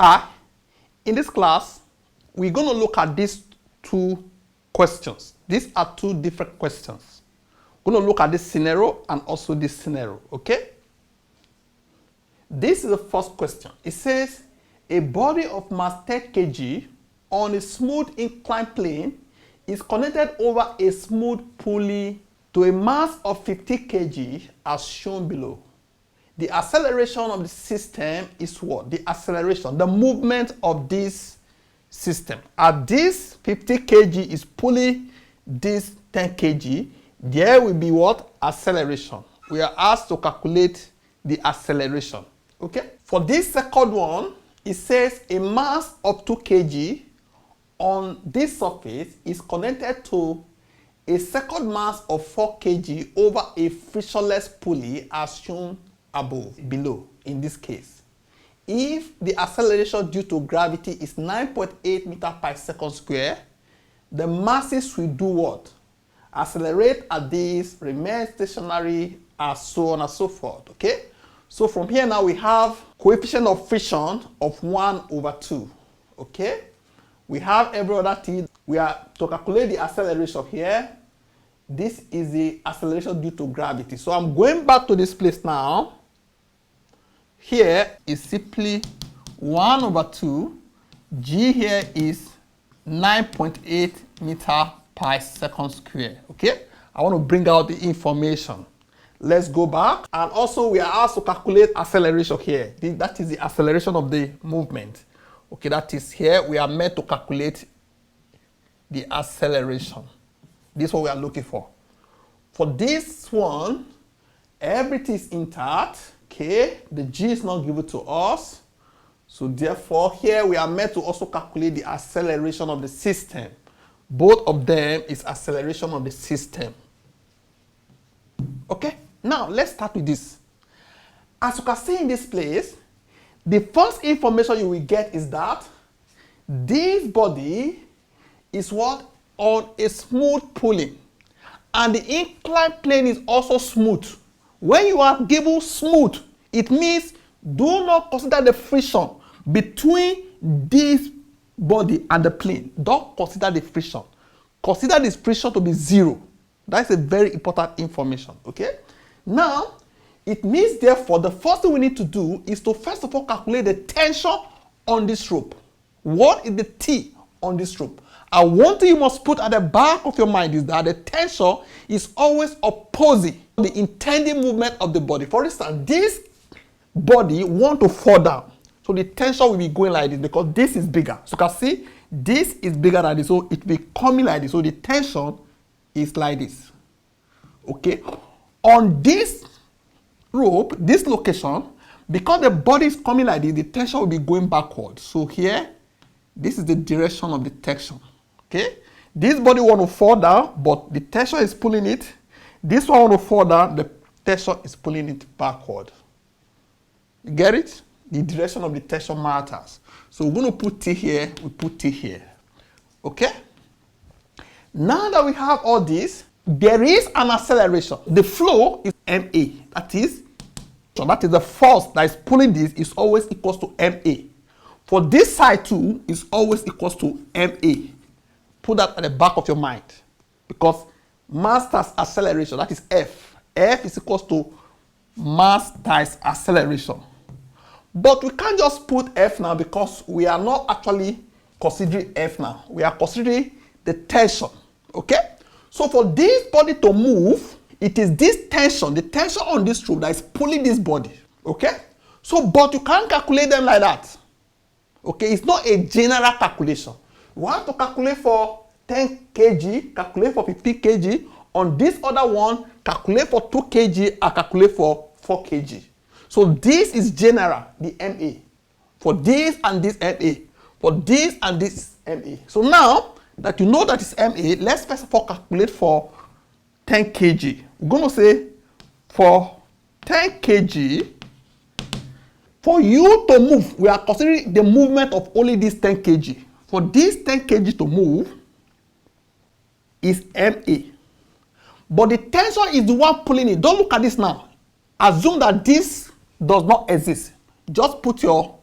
In this class, we're going to look at these two questions. These are two different questions. We're going to look at this scenario and also this scenario, okay? This is the first question. It says, a body of mass 10 kg on a smooth inclined plane is connected over a smooth pulley to a mass of 50 kg as shown below. The acceleration of the system is what? The acceleration, the movement of this system. At this 50 kg is pulling this 10 kg, there will be what? Acceleration. We are asked to calculate the acceleration. Okay? For this second one, it says a mass of 2 kg on this surface is connected to a second mass of 4 kg over a frictionless pulley as shown below in this case. If the acceleration due to gravity is 9.8 meters per second square, the masses will do what? Accelerate at this, remain stationary, and so on and so forth. Okay? So from here now we have coefficient of friction of 1/2. Okay? We have every other thing. We are to calculate the acceleration here. This is the acceleration due to gravity. So I'm going back to this place now. Here is simply 1/2. G here is 9.8 meters per second square. Okay? I want to bring out the information. Let's go back. And also we are asked to calculate acceleration here. That is the acceleration of the movement. Okay, that is here. We are meant to calculate the acceleration. This is what we are looking for. For this one, everything is intact. Okay, the G is not given to us. So therefore, here we are meant to also calculate the acceleration of the system. Both of them is acceleration of the system. Okay, now let's start with this. As you can see in this place, the first information you will get is that this body is what? On a smooth pulley. And the inclined plane is also smooth. When you are given smooth, it means do not consider the friction between this body and the plane. Don't consider the friction. Consider this friction to be 0. That's a very important information. Okay? Now, it means therefore the first thing we need to do is to first of all calculate the tension on this rope. What is the T on this rope? And one thing you must put at the back of your mind is that the tension is always opposing the intended movement of the body. For instance, this body wants to fall down. So the tension will be going like this because this is bigger. So you can see this is bigger than this. So it will be coming like this. So the tension is like this. Okay. On this rope, this location, because the body is coming like this, the tension will be going backward. So here, this is the direction of the tension. Okay? This body want to fall down, but the tension is pulling it. This one want to fall down, the tension is pulling it backward. You get it? The direction of the tension matters. So we're going to put T here, we put T here. Okay? Now that we have all this, there is an acceleration. The flow is MA. That is the force that is pulling this is always equals to MA. For this side too, is always equals to MA. Put that at the back of your mind. Because mass times acceleration, that is F. F is equals to mass times acceleration. But we can't just put F now because we are not actually considering F now. We are considering the tension. Okay? So for this body to move, it is this tension, the tension on this rope that is pulling this body. Okay? So, but you can't calculate them like that. Okay? It's not a general calculation. You have to calculate for 10 kg, calculate for 50 kg. On this other one, calculate for 2 kg and calculate for 4 kg. So this is general, the MA. For this and this MA. For this and this MA. So now that you know that it's MA, let's first of all calculate for 10 kg. We're going to say for 10 kg, for you to move, we are considering the movement of only this 10 kg. For this 10 kg to move is MA. But the tension is the one pulling it. Don't look at this now. Assume that this does not exist. Just put your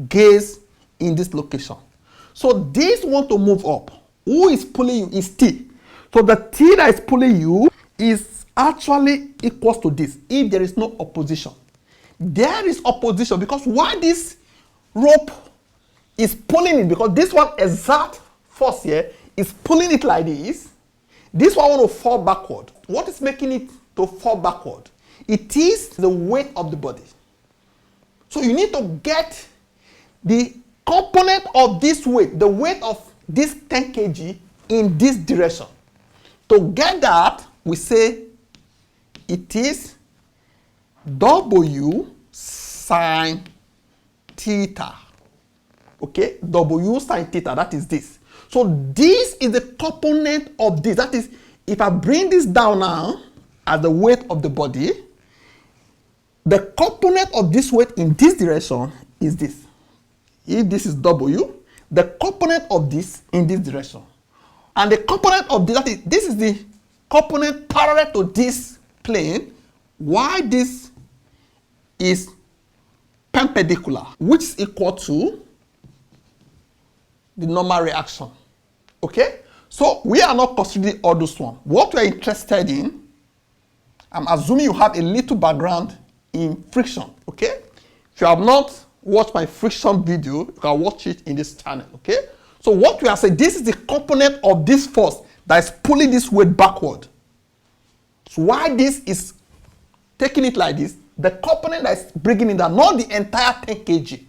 gaze in this location. So this want to move up. Who is pulling you is T. So the T that is pulling you is actually equals to this if there is no opposition. There is opposition because why this rope is pulling it, because this one exact force here is pulling it like this. This one want to fall backward. What is making it to fall backward? It is the weight of the body. So you need to get the component of this weight, the weight of this 10 kg in this direction. To get that, we say it is W sine theta. Okay, W sine theta, that is this. So this is the component of this. That is, if I bring this down now as the weight of the body, the component of this weight in this direction is this. If this is W, the component of this in this direction. And the component of this, that is, this is the component parallel to this plane, while this is perpendicular, which is equal to the normal reaction. Okay? So we are not considering all those ones. What we are interested in, I'm assuming you have a little background in friction. Okay? If you have not watched my friction video, you can watch it in this channel. Okay? So what we are saying, this is the component of this force that is pulling this weight backward. So why this is taking it like this, the component that is bringing it down, not the entire 10 kg.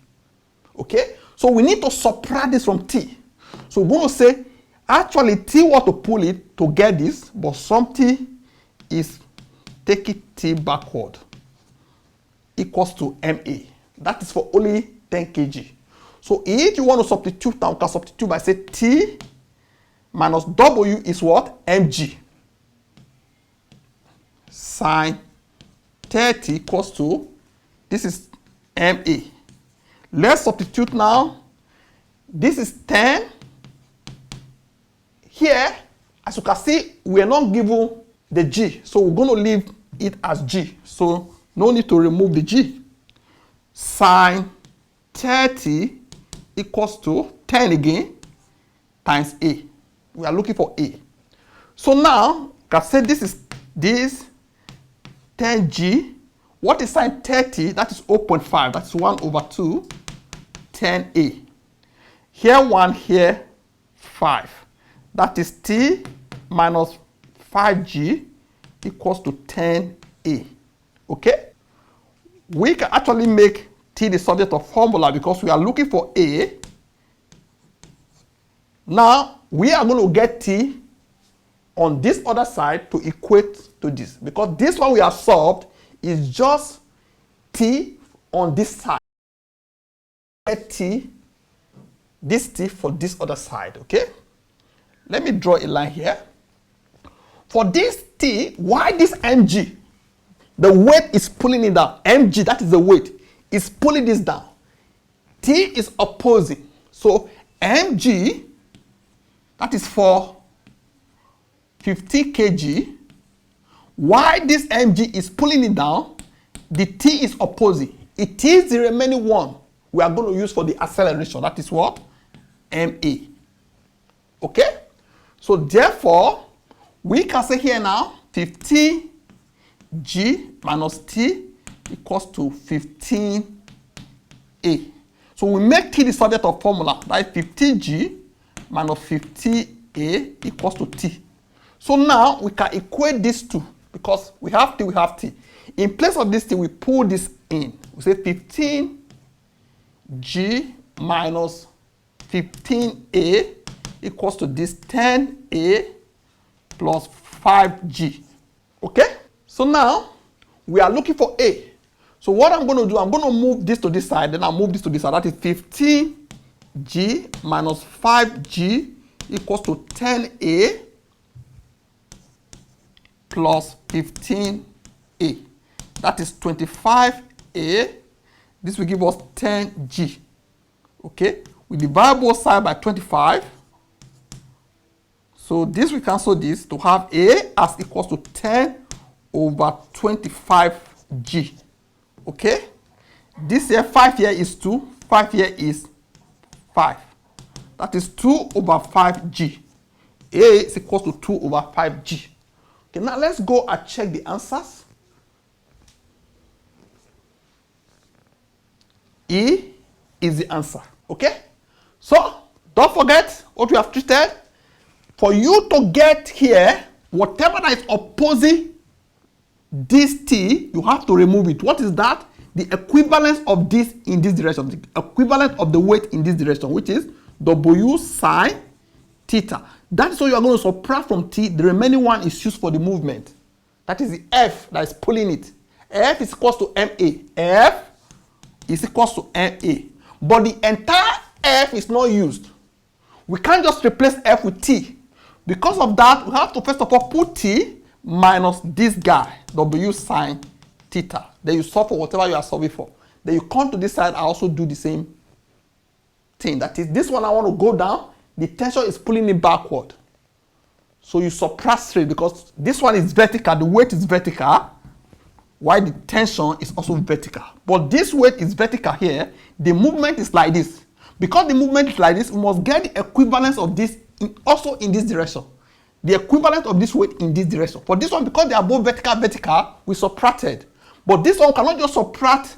Okay? So we need to subtract this from T. So we're going to say, actually T want to pull it to get this, but something is taking T backward, equals to MA. That is for only 10 kg. So if you want to substitute now, you can substitute by say T minus W is what? Mg. Sine 30 equals to, this is MA. Let's substitute now. This is 10. Here, as you can see, we are not given the G. So we're going to leave it as G. So no need to remove the G. Sine 30 equals to 10 again times A. We are looking for A. So now, you can say this is this 10G. What is sine 30? That is 0.5. That's 1 over 2, 10A. Here 1, here 5. That is T minus 5G equals to 10A. Okay? We can actually make T the subject of formula because we are looking for A. Now, we are going to get T on this other side to equate to this. Because this one we have solved is just T on this side. Get T, this T for this other side, okay? Let me draw a line here. For this T, why this mg? The weight is pulling it down. Mg, that is the weight, is pulling this down. T is opposing. So mg, that is for 50 kg. Why this mg is pulling it down, the T is opposing. It is the remaining one we are going to use for the acceleration. That is what? Ma. Okay? So therefore, we can say here now, 15 G minus T equals to 15A. So we make T the subject of formula. That is 50G minus 50A equals to T. So now we can equate these two because we have T, we have T. In place of this T, we pull this in. We say 15G minus 15A equals to this 10A plus 5G. Okay? So now we are looking for A. So what I'm going to do, I'm going to move this to this side, then I'll move this to this side. That is 15G minus 5G equals to 10A plus 15A. That is 25A. This will give us 10G. Okay? We divide both sides by 25. So this we cancel this to have A as equals to 10 over 25G. Okay? This here, 5 here is 2. 5 here is 5. That is 2 over 5g. A is equal to 2 over 5g. Okay, now let's go and check the answers. E is the answer. Okay? So, don't forget what we have treated. For you to get here, whatever that is opposing this t, you have to remove it. What is that? The equivalence of this in this direction. The equivalent of the weight in this direction, which is W sine theta. That's why you are going to subtract from t. The remaining one is used for the movement. That is the F that is pulling it. F is equal to MA. F is equal to MA. But the entire F is not used. We can't just replace F with T. Because of that, we have to first of all put T minus this guy, W sine theta. Then you solve for whatever you are solving for. Then you come to this side, I also do the same thing. That is, this one I want to go down. The tension is pulling it backward. So you subtract straight because this one is vertical, the weight is vertical, while the tension is also vertical. But this weight is vertical here, the movement is like this. Because the movement is like this, we must get the equivalence of this also in this direction. The equivalent of this weight in this direction. For this one, because they are both vertical, we subtracted. But this one cannot just subtract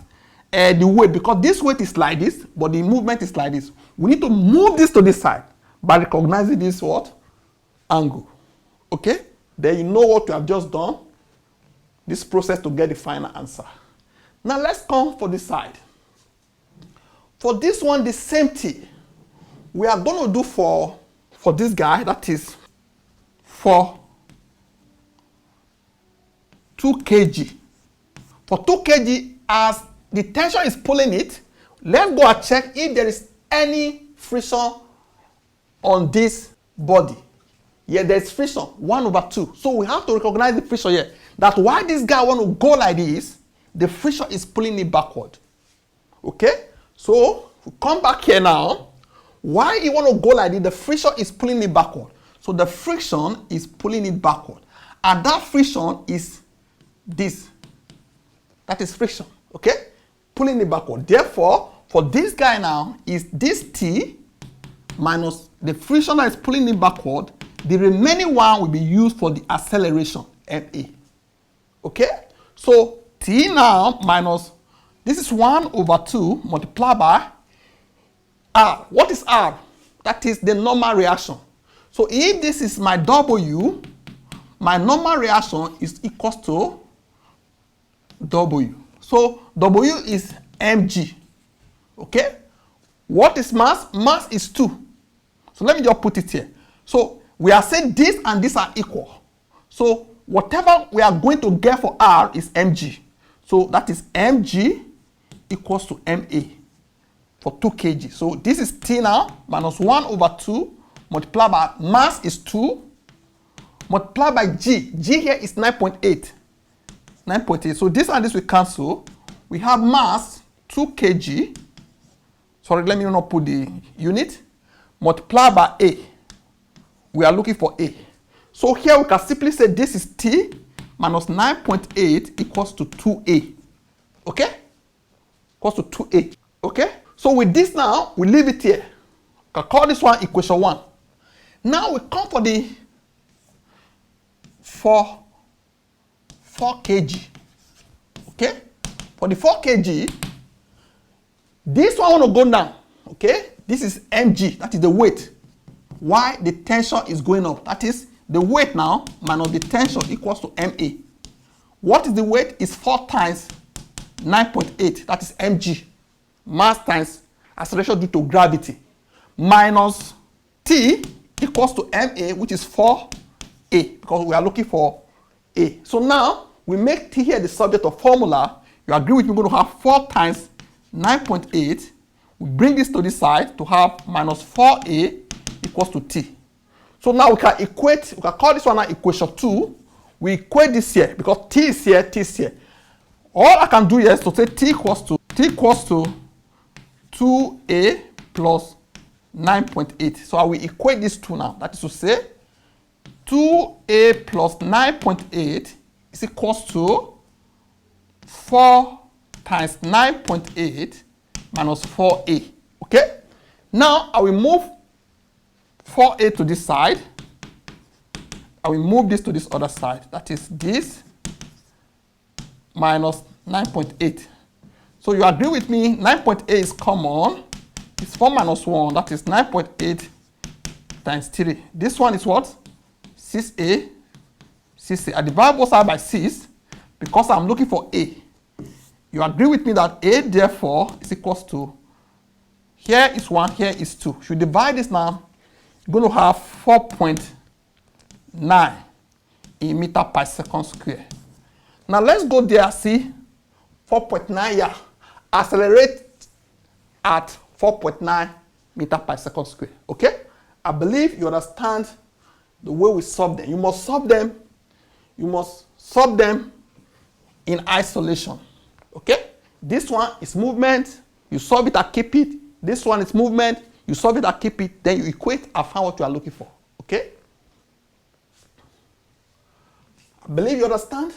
the weight because this weight is like this, but the movement is like this. We need to move this to this side by recognizing this what? Angle. Okay? Then you know what you have just done. This process to get the final answer. Now let's come for this side. For this one, the same thing. We are going to do for this guy, that is for 2 kg. For 2 kg, as the tension is pulling it, let's go and check if there is any friction on this body. Yeah, there's friction, 1 over 2. So we have to recognize the friction here. That's why this guy want to go like this, the friction is pulling it backward. Okay? So, we come back here now. Why you want to go like this? The friction is pulling it backward. So the friction is pulling it backward. And that friction is this. That is friction. Okay? Pulling it backward. Therefore, for this guy now, is this T minus the friction that is pulling it backward. The remaining one will be used for the acceleration, MA. Okay? So T now minus, this is 1 over 2 multiplied by R. What is R? That is the normal reaction. So if this is my W, my normal reaction is equal to W. So W is mg. Okay? What is mass? Mass is 2. So let me just put it here. So we are saying this and this are equal. So whatever we are going to get for R is mg. So that is mg equals to ma for 2 kg. So this is T now minus 1 over 2 multiplied by mass is 2 multiplied by g. G here is 9.8. 9.8. So this and this will cancel. We have mass 2 kg. Sorry, let me not put the unit. Multiplied by A. We are looking for A. So here we can simply say this is T minus 9.8 equals to 2A. Okay? Equals to 2A. Okay? So with this now, we leave it here. We can call this one equation 1. Now we come for the 4 kg. Okay? For the 4 kg, this one want to go down. Okay? This is mg, that is the weight. Why the tension is going up? That is the weight now minus the tension equals to ma. What is the weight? Is 4 times 9.8. That is mg. Mass times acceleration due to gravity. Minus T equals to ma, which is 4a, because we are looking for a. So now we make T here the subject of formula. You agree with me? We're going to have 4 times 9.8. We bring this to this side to have minus 4a equals to T. So now we can equate, we can call this one equation 2. We equate this here because T is here, T is here. All I can do here is to say T equals to 2a plus 9.8. So I will equate these two now. That is to say 2a plus 9.8 is equals to 4 times 9.8 minus 4a. Okay? Now I will move 4a to this side. I will move this to this other side. That is this minus 9.8. So you agree with me, 9.8 is common. It's 4 minus 1, that is 9.8 times 3. This one is what? 6a. 6a. I divide both sides by 6 because I'm looking for a. You agree with me that a, therefore, is equals to, here is 1, here is 2. If you divide this now, you're going to have 4.9 in meter per second square. Now let's go there, see 4.9 here. Accelerate at 4.9 meter per second square. Okay? I believe you understand the way we solve them. You must solve them. You must solve them in isolation. Okay? This one is movement. You solve it and keep it. This one is movement. You solve it and keep it. Then you equate and find what you are looking for. Okay? I believe you understand.